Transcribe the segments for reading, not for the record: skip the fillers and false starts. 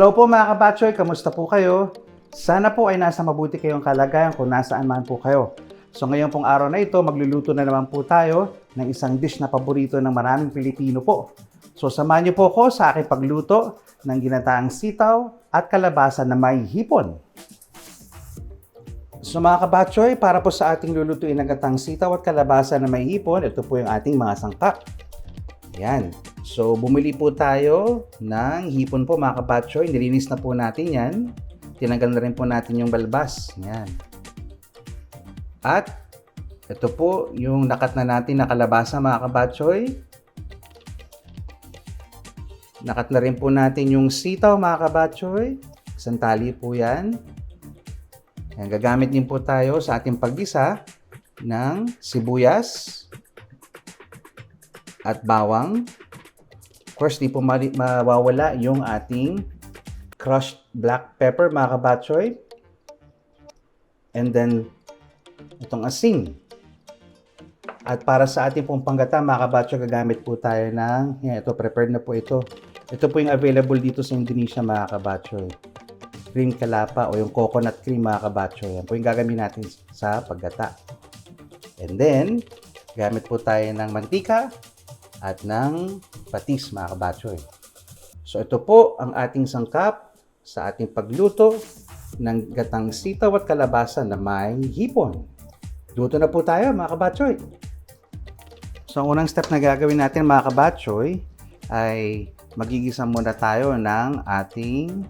Hello po mga kabatchoy, kamusta po kayo? Sana po ay nasa mabuti kayong kalagayan kung nasaan man po kayo. So ngayon pong araw na ito, magluluto na naman po tayo ng isang dish na paborito ng maraming Pilipino po. So samahan niyo po ako sa aking pagluto ng ginataang sitaw at kalabasa na may hipon. So mga kabatchoy, para po sa ating lulutuin ng gatang sitaw at kalabasa na may hipon, ito po yung ating mga sangkap. Yan. So, bumili po tayo ng hipon po mga kabatchoy. Nilinis na po natin yan. Tinanggal na rin po natin yung balbas. Yan. At, ito po yung nakat na natin na kalabasa mga kabatchoy. Nakat na rin po natin yung sitaw mga kabatchoy. Isang tali po yan. Yan. Gagamit din po tayo sa ating paggisa ng sibuyas at bawang. Of course, di po mawawala yung ating crushed black pepper, mga kabatchoy. And then, itong asin. At para sa ating pong panggata, mga kabatchoy, gagamit po tayo ng, yan, ito, prepared na po ito. Ito po yung available dito sa Indonesia, mga kabatchoy. Cream kalapa o yung coconut cream, mga kabatchoy. Yan po yung gagamitin natin sa paggata. And then, gamit po tayo ng mantika at ng patis, mga kabatchoy. So ito po ang ating sangkap sa ating pagluto ng gatang sitaw at kalabasa na may hipon. Luto na po tayo, mga kabatchoy. So ang unang step na gagawin natin, mga kabatchoy, ay magigisa muna tayo ng ating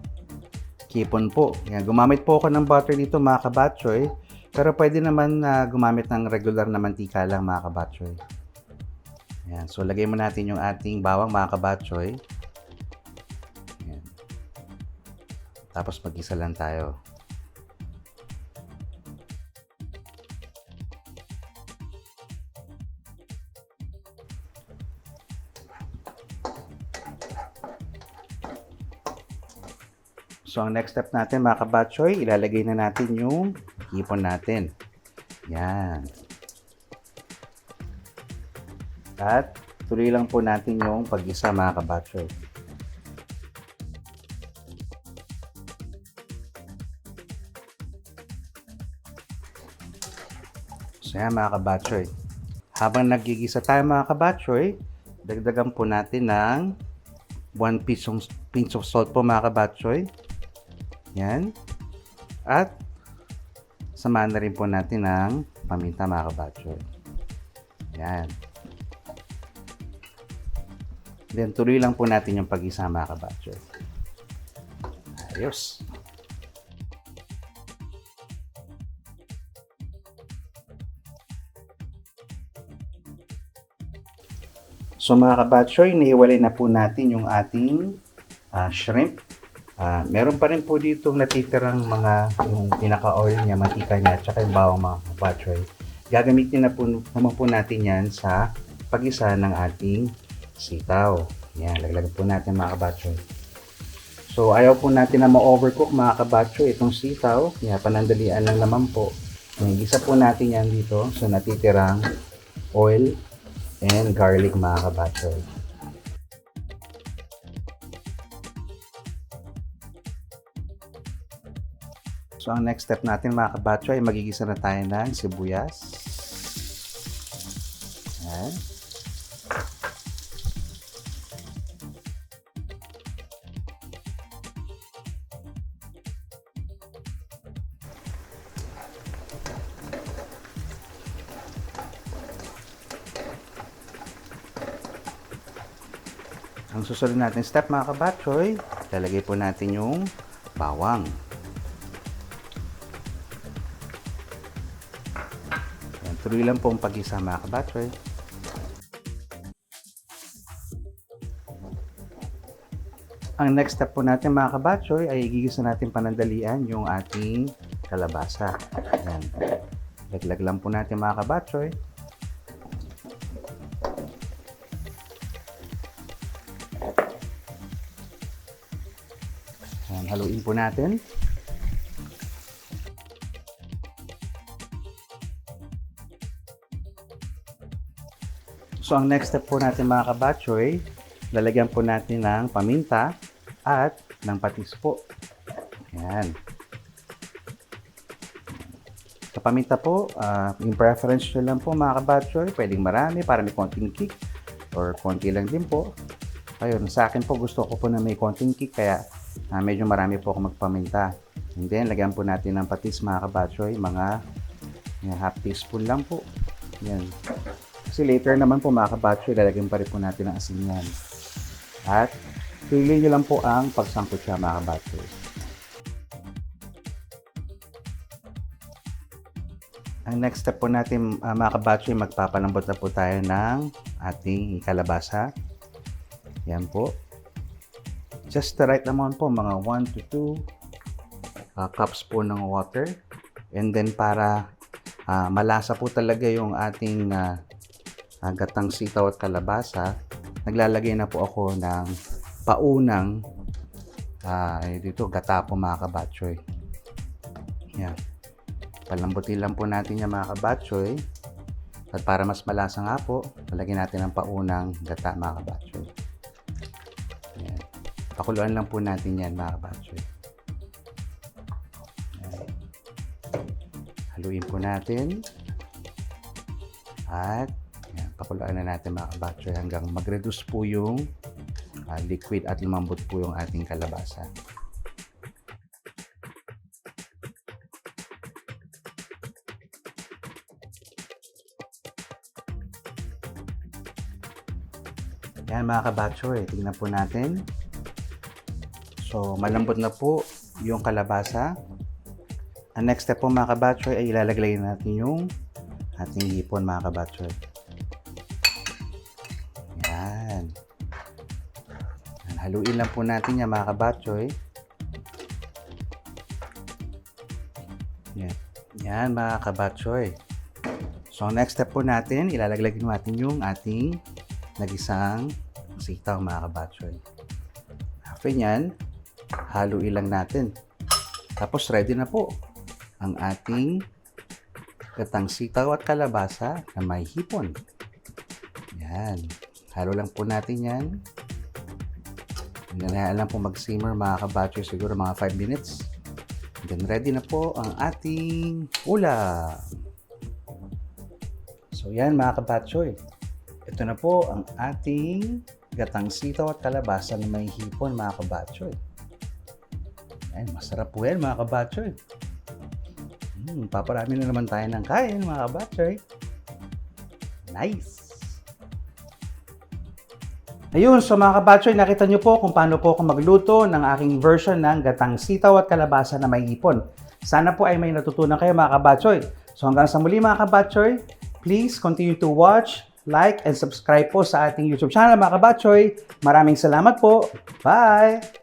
hipon po. Yan, gumamit po ako ng butter dito, mga kabatchoy, pero pwede naman gumamit ng regular na mantika lang, mga kabatchoy. Yan. So, lagay mo natin yung ating bawang, mga kabatchoy. Yan. Tapos, mag-isa lang tayo. So, ang next step natin, mga kabatchoy, ilalagay na natin yung hipon natin. Yan. At tuloy lang po natin yung pag-isa, mga kabatchoy. So yan, mga kabatchoy. Habang nagigisa tayo, mga kabatchoy, dagdagan po natin ng 1 pinch of salt po, mga kabatchoy. Yan. At samahan na rin po natin ng paminta, mga kabatchoy. Yan. Then, tuloy lang po natin yung pag-isa, mga kabatchoy. Ayos. So, mga kabatchoy, nahiwalay na po natin yung ating shrimp. Meron pa rin po dito natitirang yung pinaka-oil niya, mantika niya, at saka yung bawang, mga kabatchoy. Gagamitin na po naman po natin yan sa pag-isa ng ating sitaw. Yan, laglag po natin, mga kabatchoy. So, ayaw po natin na ma-overcook, mga kabatchoy, itong sitaw. Yan, panandalian lang naman po. Yan, gisa po natin yan dito. So, natitirang oil and garlic, mga kabatchoy. So, ang next step natin, mga kabatchoy, ay magigisa na tayo ng sibuyas. Yan. Ang susunod natin step, mga kabatchoy, lalagay po natin yung bawang. Yan, tuloy lang po ang pag-isa, mga kabatchoy. Ang next step po natin, mga kabatchoy, ay igigisa natin panandalian yung ating kalabasa. Yan. Laglag lang po natin, mga kabatchoy. Haluin po natin. So, ang next step po natin, mga kabatchoy, lalagyan po natin ng paminta at ng patis po. Yan. Sa paminta po, yung preference nyo lang po mga kabatchoy. Pwedeng marami para may konting kick or konti lang din po. Ayun, sa akin po gusto ko po na may konting kick kaya medyo marami po ako magpaminta. And then, lagyan po natin ng patis mga kabatchoy. Mga half teaspoon lang po. Yan. Kasi later naman po mga kabatchoy, lalagyan pa rin po natin ng asin yan. At pili nyo lang po ang pagsangkot siya mga kabatchoy. Ang next step po natin mga kabatchoy, magpapalambot na po tayo ng ating kalabasa. Yan po. Just the right amount po, mga 1 to 2 cups po ng water. And then para malasa po talaga yung ating gatang sitaw at kalabasa, naglalagay na po ako ng paunang dito gata po mga kabatchoy. Yan. Palambutin lang po natin yung mga kabatchoy. At para mas malasa nga po, lalagyan natin ng paunang gata mga kabatchoy. Yan. Pakuluan lang po natin yan mga kabatchoy. Yan. Haluin po natin. At yan, pakuluan na natin mga kabatchoy hanggang mag-reduce po yung liquid at lumambot po yung ating kalabasa. Yan mga kabatchoy, tingnan po natin. So, malambot na po yung kalabasa. Ang next step po mga kabatchoy ay ilalagay natin yung ating hipon mga kabatchoy. Yan. Haluin lang po natin yan mga kabatchoy. Yan. Yan mga kabatchoy. So, next step po natin, ilalagay natin yung ating nagisang sitaw mga kabatchoy. After nyan, haluin lang natin. Tapos ready na po ang ating gatang sitaw at kalabasa na may hipon. Yan. Halo lang po natin yan. Hinahayaan lang po mag-simmer mga kabatchoy, siguro mga 5 minutes. Then ready na po ang ating ulam. So yan mga kabatchoy. Ito na po ang ating gatang sitaw at kalabasa na may hipon mga kabatchoy. Ayan, masarap po yan mga kabatchoy. Paparami na naman tayo ng kain mga kabatchoy. Nice! Ayun, so mga kabatchoy, nakita nyo po kung paano po ako magluto ng aking version ng gatang sitaw at kalabasa na may hipon. Sana po ay may natutunan kayo mga kabatchoy. So hanggang sa muli mga kabatchoy, please continue to watch, like, and subscribe po sa ating YouTube channel mga kabatchoy. Maraming salamat po. Bye!